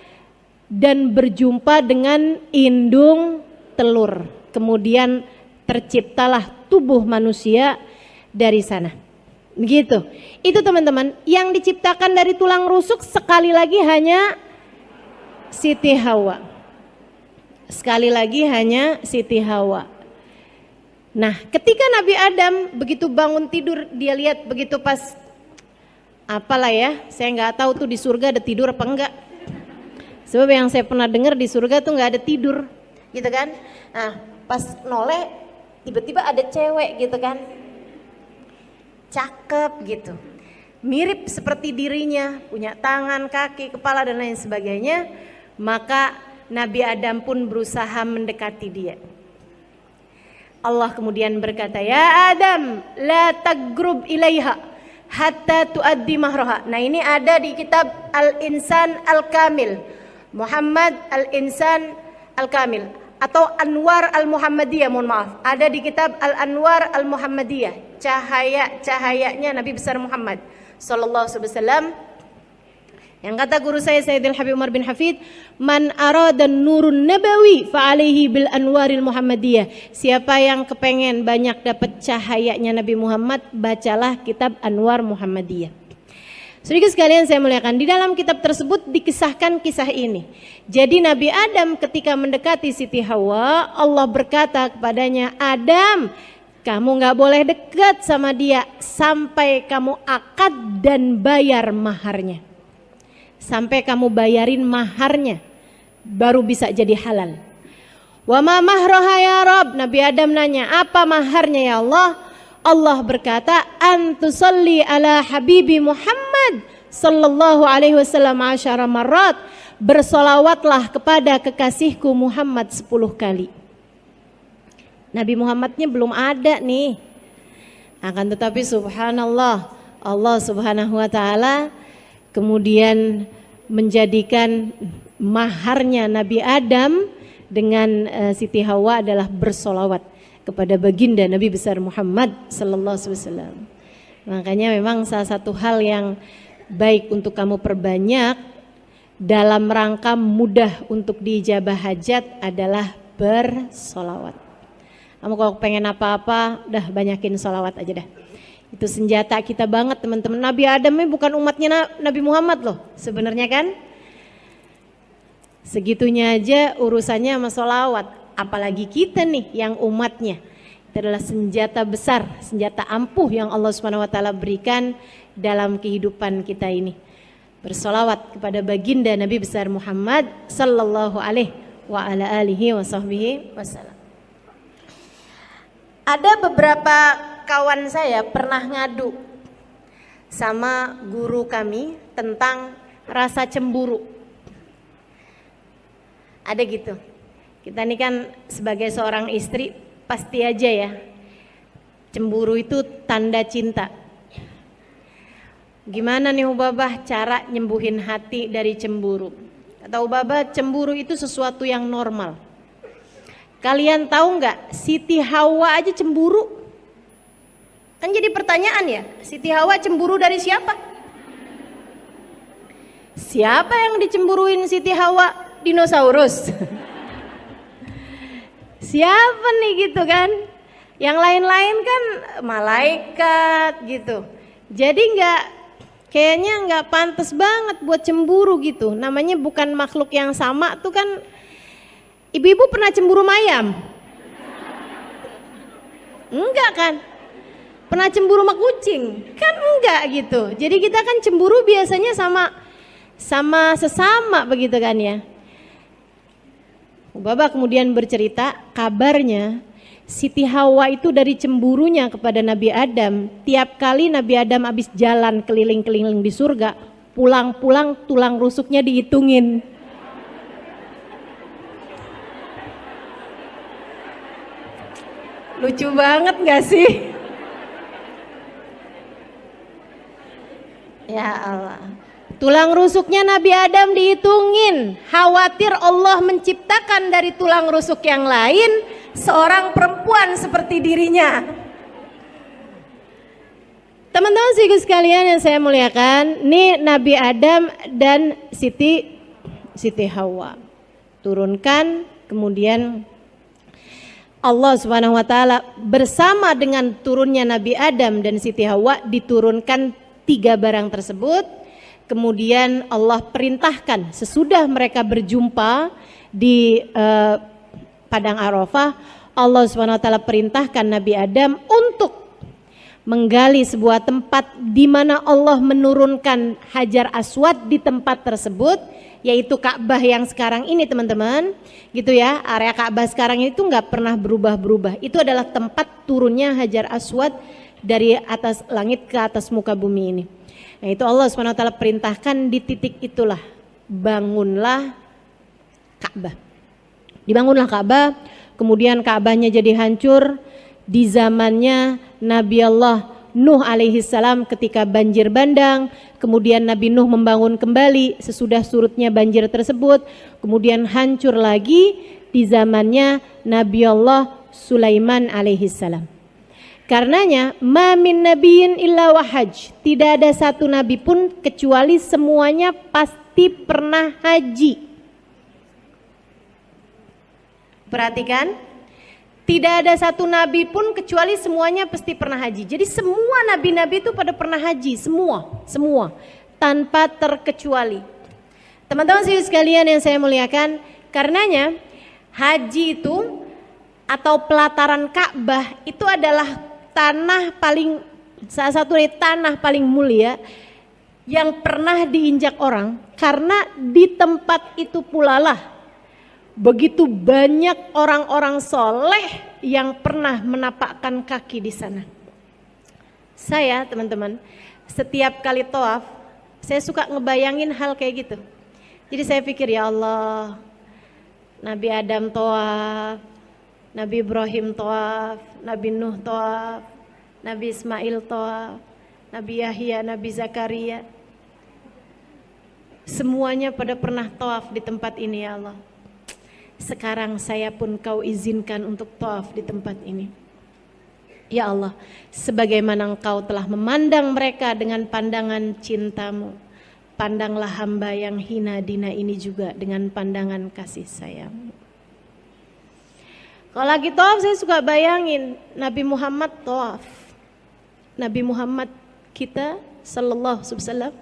dan berjumpa dengan indung telur. Kemudian terciptalah tubuh manusia dari sana. Begitu. Itu teman-teman, yang diciptakan dari tulang rusuk sekali lagi hanya Siti Hawa. Sekali lagi hanya Siti Hawa. Nah, ketika Nabi Adam begitu bangun tidur, dia lihat begitu pas apalah ya, saya nggak tahu tuh di surga ada tidur apa enggak. Sebab yang saya pernah dengar di surga tuh nggak ada tidur, gitu kan? Nah, pas noleh tiba-tiba ada cewek gitu kan, cakep gitu, mirip seperti dirinya, punya tangan, kaki, kepala dan lain sebagainya. Maka Nabi Adam pun berusaha mendekati dia. Allah kemudian berkata, ya Adam, la tagrub ilaiha hatta tuaddi mahraha. Nah, ini ada di kitab Al-Insan Al-Kamil, Muhammad Al-Insan Al-Kamil, atau Anwar Al-Muhammadiyah, mohon maaf. Ada di kitab Al-Anwar Al-Muhammadiyah, cahaya-cahayanya Nabi besar Muhammad sallallahu alaihi wasallam. Yang kata guru saya Sayyidil Habib Umar bin Hafid, man arada nurun nabawi fa alaihi bil anwaril muhammadiyah. Siapa yang kepengen banyak dapat cahayanya Nabi Muhammad, bacalah kitab Anwar Muhammadiyah. Saudara sekalian saya muliakan, di dalam kitab tersebut dikisahkan kisah ini. Jadi Nabi Adam ketika mendekati Siti Hawa, Allah berkata kepadanya, Adam, kamu gak boleh dekat sama dia sampai kamu akad dan bayar maharnya. Sampai kamu bayarin maharnya, baru bisa jadi halal. Wa ma mahraha ya Rabb? Nabi Adam nanya, apa maharnya ya Allah? Allah berkata, antusalli ala habibi Muhammad sallallahu alaihi wasallam asyara marrat. Bersolawatlah kepada kekasihku Muhammad 10 kali. Nabi Muhammadnya belum ada nih. Akan tetapi subhanallah, Allah subhanahu wa ta'ala kemudian menjadikan maharnya Nabi Adam dengan Siti Hawa adalah bersolawat kepada baginda Nabi besar Muhammad sallallahu alaihi wasallam. Makanya memang salah satu hal yang baik untuk kamu perbanyak dalam rangka mudah untuk diijabah hajat adalah bersolawat. Kamu kalau pengen apa-apa, udah banyakin solawat aja dah. Itu senjata kita banget teman-teman. Nabi Adam ini bukan umatnya Nabi Muhammad loh sebenarnya kan. Segitunya aja urusannya sama sholawat. Apalagi kita nih yang umatnya. Itu adalah senjata besar, senjata ampuh yang Allah Subhanahu wa taala berikan dalam kehidupan kita ini. Bersolawat kepada baginda Nabi besar Muhammad sallallahu alaihi wa ala alihi wa sahbihi wasallam. Ada beberapa kawan saya pernah ngadu sama guru kami tentang rasa cemburu. Ada gitu. Kita ini kan sebagai seorang istri pasti aja ya, cemburu itu tanda cinta. Gimana nih Ubabah cara nyembuhin hati dari cemburu? Kata Ubabah, cemburu itu sesuatu yang normal. Kalian tahu nggak, Siti Hawa aja cemburu? Kan jadi pertanyaan ya, Siti Hawa cemburu dari siapa? Siapa yang dicemburuin Siti Hawa? Dinosaurus. Siapa nih gitu kan? Yang lain-lain kan malaikat gitu. Jadi kayaknya nggak pantas banget buat cemburu gitu. Namanya bukan makhluk yang sama tuh kan. Ibu-ibu pernah cemburu mayam? Enggak kan? Pernah cemburu sama kucing? Kan enggak gitu. Jadi kita kan cemburu biasanya sama sesama begitu kan ya. Ubabah kemudian bercerita, kabarnya Siti Hawa itu dari cemburunya kepada Nabi Adam, tiap kali Nabi Adam habis jalan keliling-keliling di surga, pulang-pulang tulang rusuknya dihitungin. Lucu banget gak sih? Ya Allah. Tulang rusuknya Nabi Adam dihitungin. Khawatir Allah menciptakan dari tulang rusuk yang lain seorang perempuan seperti dirinya. Teman-teman sekalian sekalian yang saya muliakan, ini Nabi Adam dan Siti Hawa turunkan, kemudian Allah Subhanahu wa taala bersama dengan turunnya Nabi Adam dan Siti Hawa diturunkan 3 barang tersebut. Kemudian Allah perintahkan sesudah mereka berjumpa di Padang Arafah, Allah SWT perintahkan Nabi Adam untuk menggali sebuah tempat di mana Allah menurunkan Hajar Aswad di tempat tersebut, yaitu Ka'bah yang sekarang ini teman-teman, gitu ya. Area Ka'bah sekarang itu nggak pernah berubah-berubah. Itu adalah tempat turunnya Hajar Aswad dari atas langit ke atas muka bumi ini. Nah itu Allah SWT perintahkan di titik itulah bangunlah Ka'bah. Dibangunlah Ka'bah, kemudian Ka'bahnya jadi hancur di zamannya Nabi Allah Nuh alaihi salam ketika banjir bandang. Kemudian Nabi Nuh membangun kembali sesudah surutnya banjir tersebut. Kemudian hancur lagi di zamannya Nabi Allah Sulaiman alaihi salam. Karenanya ma min nabiyyin illa wahaj, tidak ada satu nabi pun kecuali semuanya pasti pernah haji. Perhatikan, tidak ada satu nabi pun kecuali semuanya pasti pernah haji. Jadi semua nabi-nabi itu pada pernah haji, semua tanpa terkecuali. Teman-teman sekalian yang saya muliakan, karenanya haji itu atau pelataran Ka'bah itu adalah salah satu dari tanah paling mulia yang pernah diinjak orang, karena di tempat itu pula lah begitu banyak orang-orang soleh yang pernah menapakkan kaki di sana. Saya teman-teman setiap kali tawaf saya suka ngebayangin hal kayak gitu. Jadi saya pikir ya Allah, Nabi Adam tawaf, Nabi Ibrahim tawaf, Nabi Nuh tawaf, Nabi Ismail tawaf, Nabi Yahya, Nabi Zakaria. Semuanya pada pernah tawaf di tempat ini ya Allah. Sekarang saya pun kau izinkan untuk tawaf di tempat ini. Ya Allah, sebagaimana engkau telah memandang mereka dengan pandangan cintamu, pandanglah hamba yang hina dina ini juga dengan pandangan kasih sayangmu. Kalau lagi tawaf saya suka bayangin Nabi Muhammad tawaf. Nabi Muhammad kita sallallahu alaihi wasallam,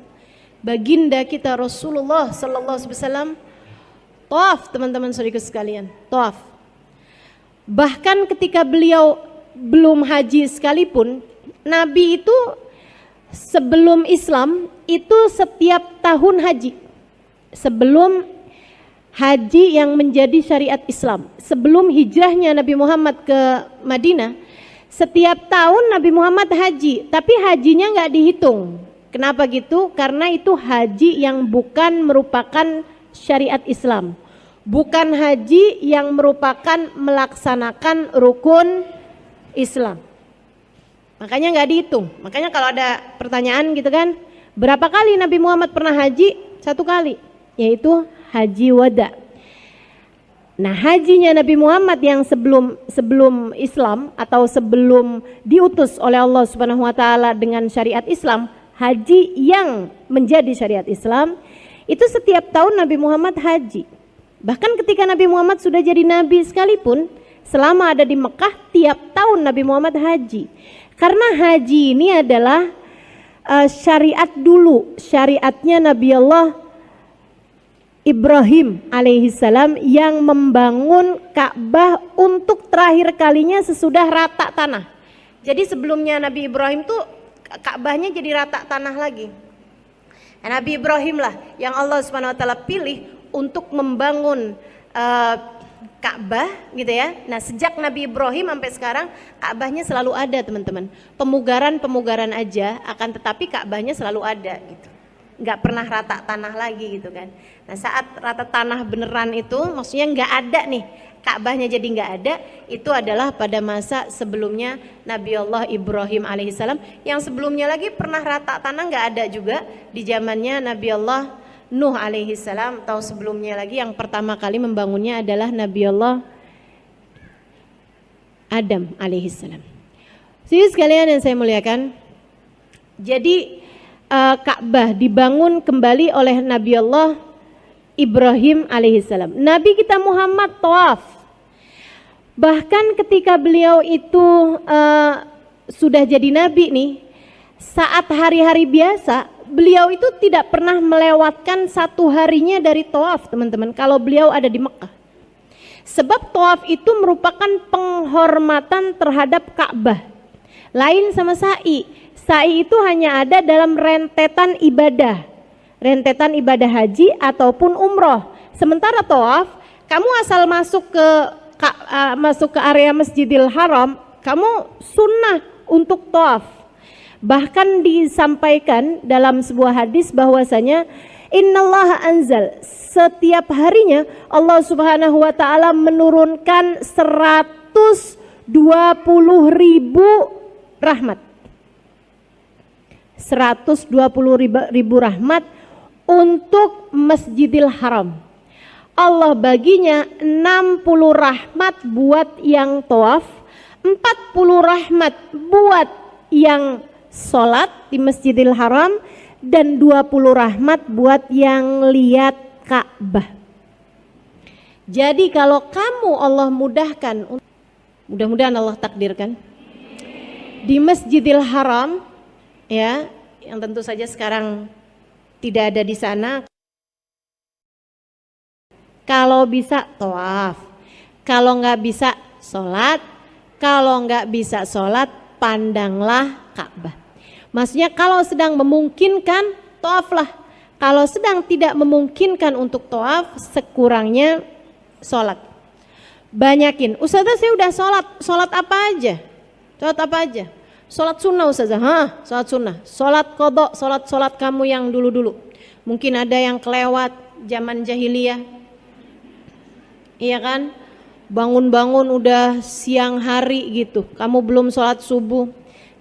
baginda kita Rasulullah sallallahu alaihi wasallam Tawaf, teman-teman saudaraku sekalian, tawaf. Bahkan ketika beliau belum haji sekalipun, Nabi itu sebelum Islam itu setiap tahun haji. Sebelum haji yang menjadi syariat Islam, sebelum hijrahnya Nabi Muhammad ke Madinah, setiap tahun Nabi Muhammad haji, tapi hajinya nggak dihitung. Kenapa gitu? Karena itu haji yang bukan merupakan syariat Islam, bukan haji yang merupakan melaksanakan rukun Islam. Makanya nggak dihitung. Makanya kalau ada pertanyaan gitu kan, berapa kali Nabi Muhammad pernah haji? 1 kali, yaitu haji wada. Nah, hajinya Nabi Muhammad yang sebelum Islam atau sebelum diutus oleh Allah Subhanahu wa taala dengan syariat Islam, haji yang menjadi syariat Islam, itu setiap tahun Nabi Muhammad haji. Bahkan ketika Nabi Muhammad sudah jadi nabi sekalipun, selama ada di Mekah tiap tahun Nabi Muhammad haji. Karena haji ini adalah syariat dulu, syariatnya Nabi Allah Ibrahim alaihissalam yang membangun Ka'bah untuk terakhir kalinya sesudah rata tanah. Jadi sebelumnya Nabi Ibrahim tuh Ka'bahnya jadi rata tanah lagi. Nah, Nabi Ibrahim lah yang Allah Subhanahu wa taala pilih untuk membangun Ka'bah gitu ya. Nah, sejak Nabi Ibrahim sampai sekarang Ka'bahnya selalu ada, teman-teman. Pemugaran aja, akan tetapi Ka'bahnya selalu ada gitu. Nggak pernah rata tanah lagi gitu kan. Nah, saat rata tanah beneran itu maksudnya nggak ada nih, Ka'bahnya jadi nggak ada, itu adalah pada masa sebelumnya Nabi Allah Ibrahim alaihissalam. Yang sebelumnya lagi pernah rata tanah nggak ada juga di zamannya Nabi Allah Nuh alaihissalam. Atau sebelumnya lagi yang pertama kali membangunnya adalah Nabi Allah Adam alaihissalam. Jadi sekalian yang saya muliakan, jadi Ka'bah dibangun kembali oleh Nabi Allah Ibrahim alaihissalam. Nabi kita Muhammad tawaf. Bahkan ketika beliau itu sudah jadi nabi nih, saat hari-hari biasa, beliau itu tidak pernah melewatkan 1 harinya dari tawaf, teman-teman, kalau beliau ada di Mekah. Sebab tawaf itu merupakan penghormatan terhadap Ka'bah. Lain sama sa'i. Sa'i itu hanya ada dalam rentetan ibadah haji ataupun umroh. Sementara tawaf, kamu asal masuk ke area Masjidil Haram, kamu sunnah untuk tawaf. Bahkan disampaikan dalam sebuah hadis bahwasanya innallaha anzal, setiap harinya Allah Subhanahu wa taala menurunkan 120.000 rahmat. 120.000 rahmat untuk Masjidil Haram. Allah baginya 60 rahmat buat yang tawaf, 40 rahmat buat yang sholat di Masjidil Haram, dan 20 rahmat buat yang lihat Ka'bah. Jadi kalau kamu Allah mudahkan, mudah-mudahan Allah takdirkan, di Masjidil Haram ya, yang tentu saja sekarang tidak ada di sana. Kalau bisa tawaf, kalau nggak bisa sholat, kalau nggak bisa sholat pandanglah Ka'bah. Maksudnya kalau sedang memungkinkan tawaflah, kalau sedang tidak memungkinkan untuk tawaf sekurangnya sholat. Banyakin, Ustazah saya udah sholat apa aja? Sholat apa aja? Sholat sunnah Ustazah, sholat sunnah, sholat qadha, sholat kamu yang dulu-dulu. Mungkin ada yang kelewat zaman jahiliyah, iya kan? Bangun-bangun udah siang hari gitu, kamu belum sholat subuh,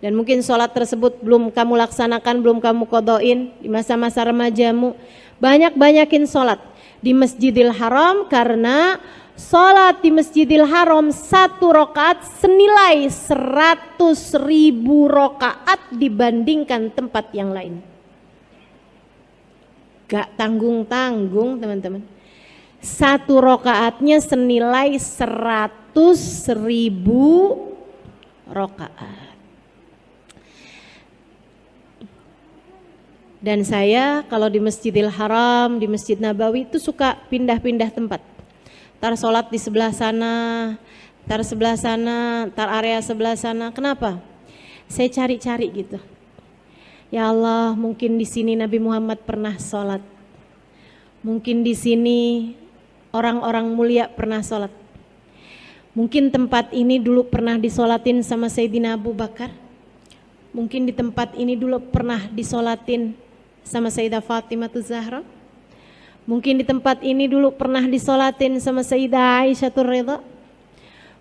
dan mungkin sholat tersebut belum kamu laksanakan, belum kamu qadhain di masa-masa remajamu. Banyakin sholat di Masjidil Haram, karena sholat di Masjidil Haram 1 rakaat senilai 100.000 rakaat dibandingkan tempat yang lain. Gak tanggung-tanggung, teman-teman. 1 rakaatnya senilai 100.000 rakaat. Dan saya kalau di Masjidil Haram, di Masjid Nabawi itu suka pindah-pindah tempat. Tar sholat di sebelah sana, tar sebelah sana, tar area sebelah sana. Kenapa? Saya cari-cari gitu. Ya Allah, mungkin di sini Nabi Muhammad pernah sholat. Mungkin di sini orang-orang mulia pernah sholat. Mungkin tempat ini dulu pernah disolatin sama Sayyidina Abu Bakar. Mungkin di tempat ini dulu pernah disolatin sama Sayyidah Fatimah Zahra. Mungkin di tempat ini dulu pernah disolatin sama Sayyidah Aisyah Ridha.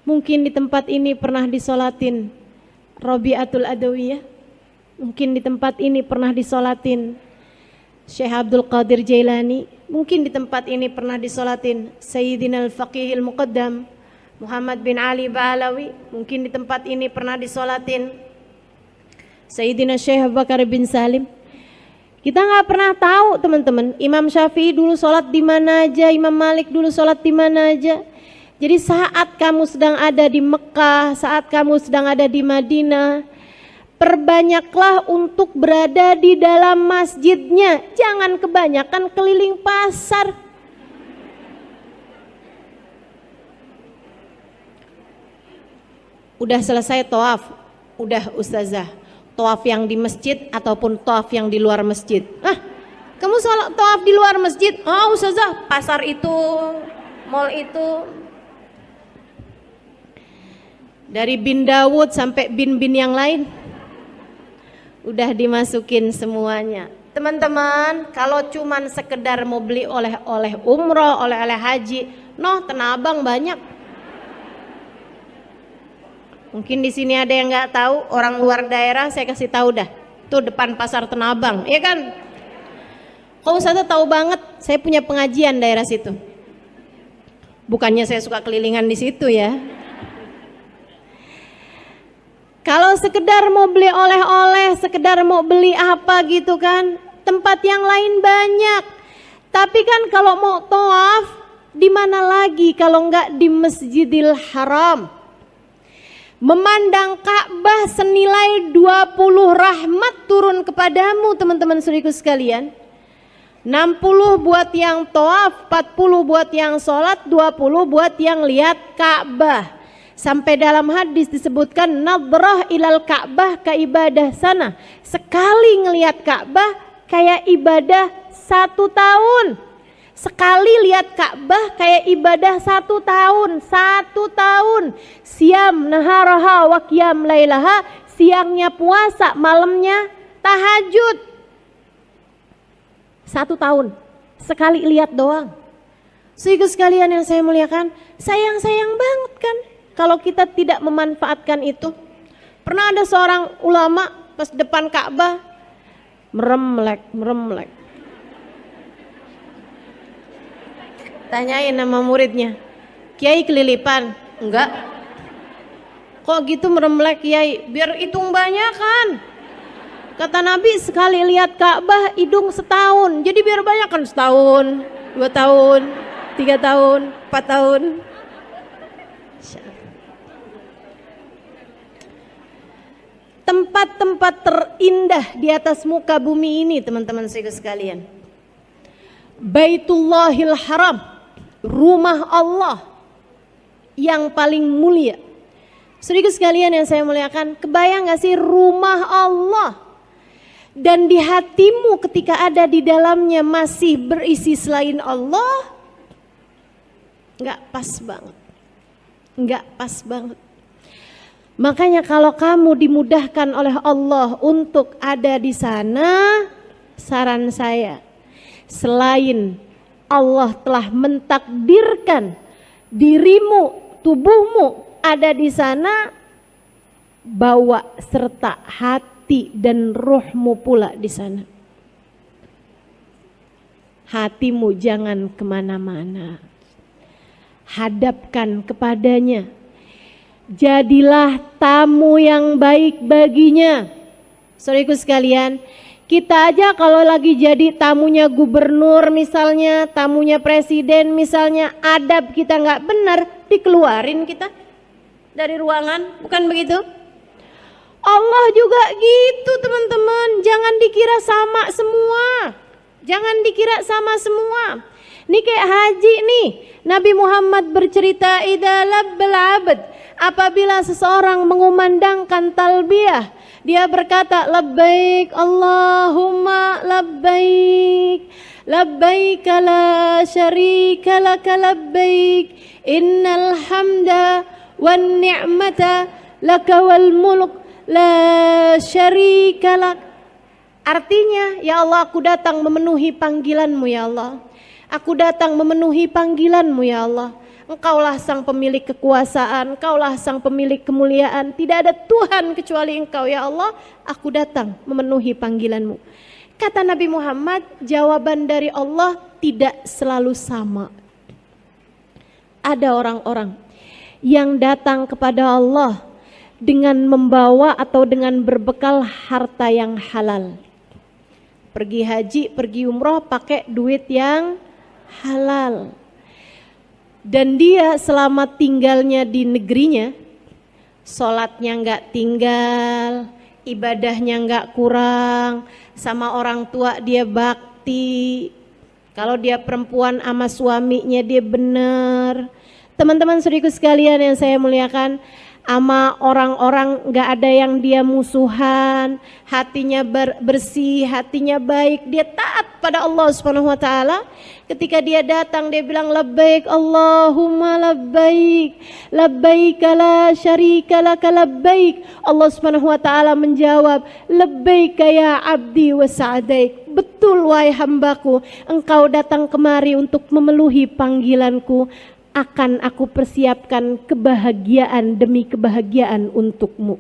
Mungkin di tempat ini pernah disolatin Rabi'atul Adawiyah. Mungkin di tempat ini pernah disolatin Syekh Abdul Qadir Jailani. Mungkin di tempat ini pernah disolatin Sayyidina Al-Faqihil Muqaddam Muhammad bin Ali Ba'alawi. Mungkin di tempat ini pernah disolatin Sayyidina Syekh Abu Bakar bin Salim. Kita nggak pernah tahu teman-teman, Imam Syafi'i dulu sholat di mana aja, Imam Malik dulu sholat di mana aja. Jadi saat kamu sedang ada di Mekah, saat kamu sedang ada di Madinah, perbanyaklah untuk berada di dalam masjidnya. Jangan kebanyakan keliling pasar. Udah selesai tawaf, udah ustazah, tawaf yang di masjid ataupun tawaf yang di luar masjid. Kamu salat tawaf di luar masjid? Oh ustazah, pasar itu, mall itu. Dari bin Dawud sampai bin-bin yang lain udah dimasukin semuanya. Teman-teman, kalau cuman sekedar mau beli oleh-oleh umroh, oleh-oleh haji, Tanah Abang banyak. Mungkin di sini ada yang nggak tahu, orang luar daerah saya kasih tahu dah. Tuh depan pasar Tanah Abang, ya kan? Kok Ustazah tahu banget? Saya punya pengajian daerah situ. Bukannya saya suka kelilingan di situ ya. Kalau sekedar mau beli oleh-oleh, sekedar mau beli apa gitu kan, tempat yang lain banyak. Tapi kan kalau mau tawaf, di mana lagi kalau nggak di Masjidil Haram? Memandang Ka'bah senilai 20 rahmat turun kepadamu teman-teman saudaraku sekalian. 60 buat yang tawaf, 40 buat yang sholat, 20 buat yang lihat Ka'bah. Sampai dalam hadis disebutkan nadrah ilal Ka'bah ka ibadah sana. Sekali ngelihat Ka'bah kayak ibadah 1 tahun. Sekali lihat Ka'bah kayak ibadah 1 tahun. 1 tahun. Siam naharaha wa qiyam lailaha. Siangnya puasa, malamnya tahajud. 1 tahun. Sekali lihat doang. Saudara sekalian yang saya muliakan, sayang-sayang banget kan kalau kita tidak memanfaatkan itu. Pernah ada seorang ulama pas depan Ka'bah meremlek. Tanyain sama muridnya, Kiai kelilipan? Enggak. Kok gitu meremlek Kiai? Biar hitung banyak kan. Kata Nabi sekali lihat Ka'bah hidung setahun. Jadi biar banyak kan setahun, 2 tahun, 3 tahun, 4 tahun. Tempat-tempat terindah di atas muka bumi ini teman-teman sekalian, Baitullahil Haram, rumah Allah yang paling mulia. Saudara sekalian yang saya muliakan, kebayang gak sih rumah Allah dan di hatimu ketika ada di dalamnya masih berisi selain Allah? Gak pas banget. Gak pas banget. Makanya kalau kamu dimudahkan oleh Allah untuk ada di sana, saran saya, selain Allah telah mentakdirkan dirimu, tubuhmu ada di sana, bawa serta hati dan ruhmu pula di sana. Hatimu jangan kemana-mana, hadapkan kepadanya. Jadilah tamu yang baik baginya. Saudaraku sekalian, kita aja kalau lagi jadi tamunya gubernur misalnya, tamunya presiden misalnya, adab kita nggak benar, dikeluarin kita dari ruangan, bukan begitu? Allah juga gitu teman-teman. Jangan dikira sama semua. Jangan dikira sama semua. Ini kayak haji nih. Nabi Muhammad bercerita, idza labbal abd, apabila seseorang mengumandangkan talbiyah, dia berkata labbaik Allahumma labbaik, labbaik la syarika laka labbaik, innal hamda wan ni'mata laka wal mulk la syarika lak. Artinya, ya Allah, aku datang memenuhi panggilanmu ya Allah. Aku datang memenuhi panggilanmu ya Allah. Engkaulah sang pemilik kekuasaan, Engkaulah sang pemilik kemuliaan. Tidak ada Tuhan kecuali Engkau ya Allah. Aku datang memenuhi panggilanmu. Kata Nabi Muhammad, jawaban dari Allah tidak selalu sama. Ada orang-orang yang datang kepada Allah dengan membawa atau dengan berbekal harta yang halal. Pergi haji, pergi umroh pakai duit yang halal. Dan dia selama tinggalnya di negerinya, sholatnya nggak tinggal, ibadahnya nggak kurang, sama orang tua dia bakti. Kalau dia perempuan sama suaminya dia benar. Teman-teman saudaraku sekalian yang saya muliakan, ama orang-orang nggak ada yang dia musuhan, hatinya bersih, hatinya baik, dia taat pada Allah Subhanahu wa taala. Ketika dia datang dia bilang labbaik Allahumma labbaik, labbaik la syarika laka labbaik. Allah Subhanahu wa taala menjawab, labbaik ya abdi wa sa'daik. Betul wahai hambaku, engkau datang kemari untuk memenuhi panggilanku. Akan aku persiapkan kebahagiaan demi kebahagiaan untukmu.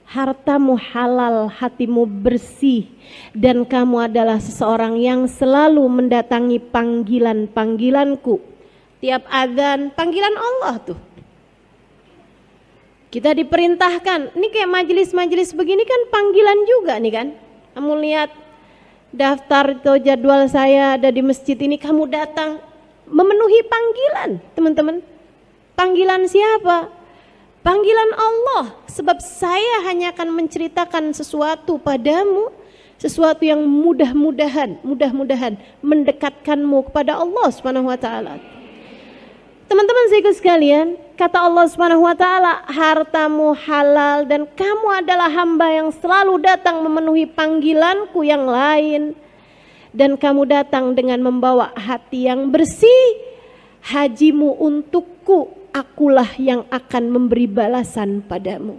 Hartamu halal, hatimu bersih, dan kamu adalah seseorang yang selalu mendatangi panggilanku. Tiap adzan, panggilan Allah tuh. Kita diperintahkan, ini kayak majelis-majelis begini kan panggilan juga nih kan. Kamu lihat daftar atau jadwal saya ada di masjid ini, kamu datang memenuhi panggilan teman-teman. Panggilan siapa? Panggilan Allah. Sebab saya hanya akan menceritakan sesuatu padamu, sesuatu yang mudah-mudahan mendekatkanmu kepada Allah Subhanahu wa taala. Teman-teman saudara sekalian, kata Allah Subhanahu wa taala, hartamu halal dan kamu adalah hamba yang selalu datang memenuhi panggilanku yang lain. Dan kamu datang dengan membawa hati yang bersih. Hajimu untukku, akulah yang akan memberi balasan padamu.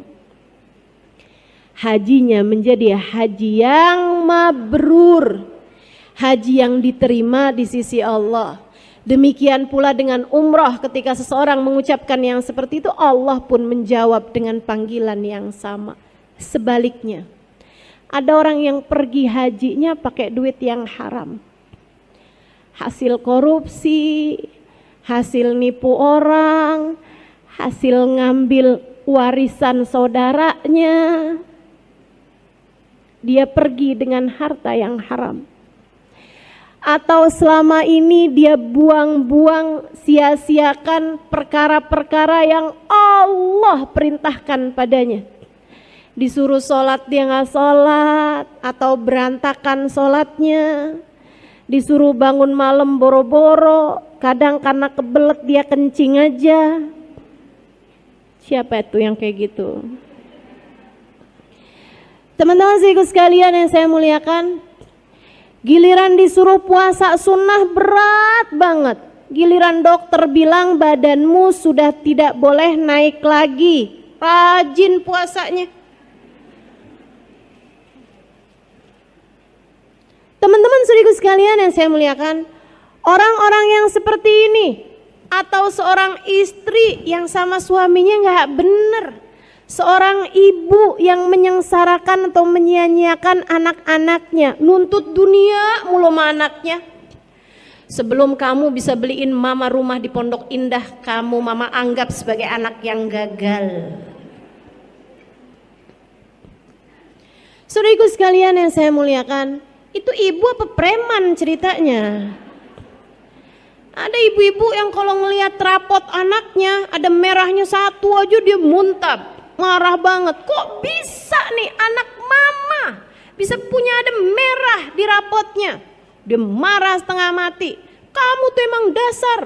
Hajinya menjadi haji yang mabrur, haji yang diterima di sisi Allah. Demikian pula dengan umrah, ketika seseorang mengucapkan yang seperti itu, Allah pun menjawab dengan panggilan yang sama. Sebaliknya, ada orang yang pergi hajinya pakai duit yang haram. Hasil korupsi, hasil nipu orang, hasil ngambil warisan saudaranya. Dia pergi dengan harta yang haram. Atau selama ini dia buang-buang, sia-siakan perkara-perkara yang Allah perintahkan padanya. Disuruh sholat dia nggak sholat, atau berantakan sholatnya. Disuruh bangun malam boro-boro, kadang karena kebelet dia kencing aja. Siapa itu yang kayak gitu? Teman-teman sekalian yang saya muliakan, giliran disuruh puasa sunnah berat banget. Giliran dokter bilang badanmu sudah tidak boleh naik lagi, rajin puasanya. Teman-teman saudaraku sekalian yang saya muliakan, orang-orang yang seperti ini, atau seorang istri yang sama suaminya nggak benar, seorang ibu yang menyengsarakan atau menyia-nyiakan anak-anaknya, nuntut dunia mulu sama anaknya. Sebelum kamu bisa beliin mama rumah di Pondok Indah, kamu mama anggap sebagai anak yang gagal. Saudaraku sekalian yang saya muliakan, itu ibu apa preman ceritanya? Ada ibu-ibu yang kalau ngelihat rapot anaknya ada merahnya satu aja dia muntah. marah banget. Kok bisa nih anak mama bisa punya ada merah di rapotnya? Dia marah setengah mati. Kamu tuh emang dasar.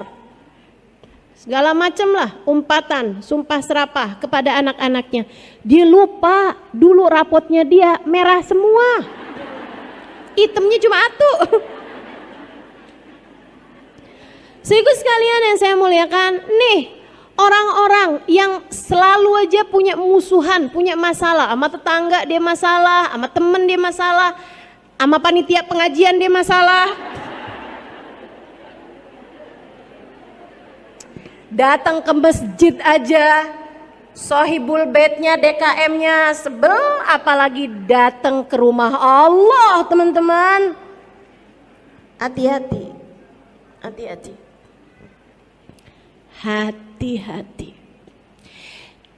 Segala macam lah umpatan, sumpah serapah kepada anak-anaknya. Dia lupa dulu rapotnya dia merah semua. Hitamnya cuma satu. Sehingga sekalian yang saya muliakan, nih orang-orang yang selalu aja punya musuhan, punya masalah, sama tetangga dia masalah, sama temen dia masalah, sama panitia pengajian dia masalah. Datang ke masjid aja, sohibul baitnya, DKM-nya sebel, apalagi datang ke rumah Allah, teman-teman. Hati-hati, hati-hati. Hati-hati.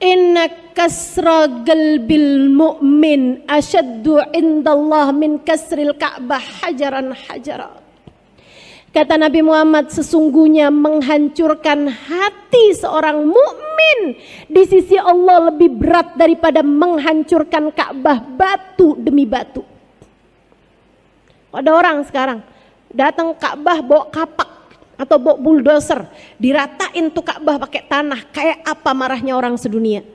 Inna kasra qalbil mu'min asyaddu indallah min kasril ka'bah hajaran hajara. Kata Nabi Muhammad, sesungguhnya menghancurkan hati seorang mukmin di sisi Allah lebih berat daripada menghancurkan Ka'bah batu demi batu. Ada orang sekarang datang Ka'bah bawa kapak atau bawa bulldozer, diratain tuh Ka'bah pakai tanah, kayak apa marahnya orang sedunia.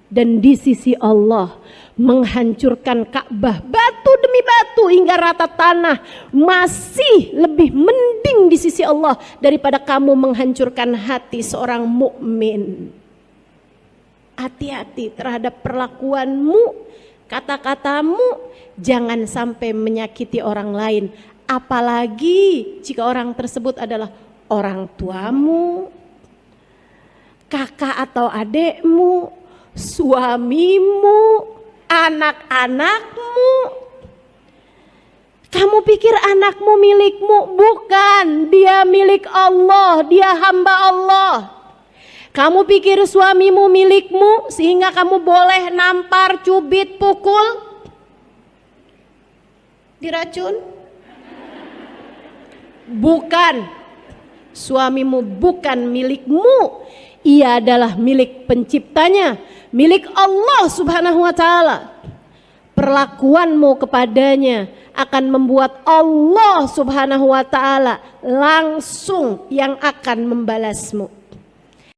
Dan di sisi Allah menghancurkan Ka'bah batu demi batu hingga rata tanah masih lebih mending di sisi Allah daripada kamu menghancurkan hati seorang mukmin. Hati-hati terhadap perlakuanmu, kata-katamu, jangan sampai menyakiti orang lain, apalagi jika orang tersebut adalah orang tuamu, kakak atau adekmu, suamimu, anak-anakmu. Kamu pikir anakmu milikmu? Bukan, dia milik Allah, dia hamba Allah. Kamu pikir suamimu milikmu sehingga kamu boleh nampar, cubit, pukul, diracun? Bukan, suamimu bukan milikmu. Ia adalah milik penciptanya, milik Allah Subhanahu wa ta'ala. Perlakuanmu kepadanya akan membuat Allah Subhanahu wa ta'ala langsung yang akan membalasmu.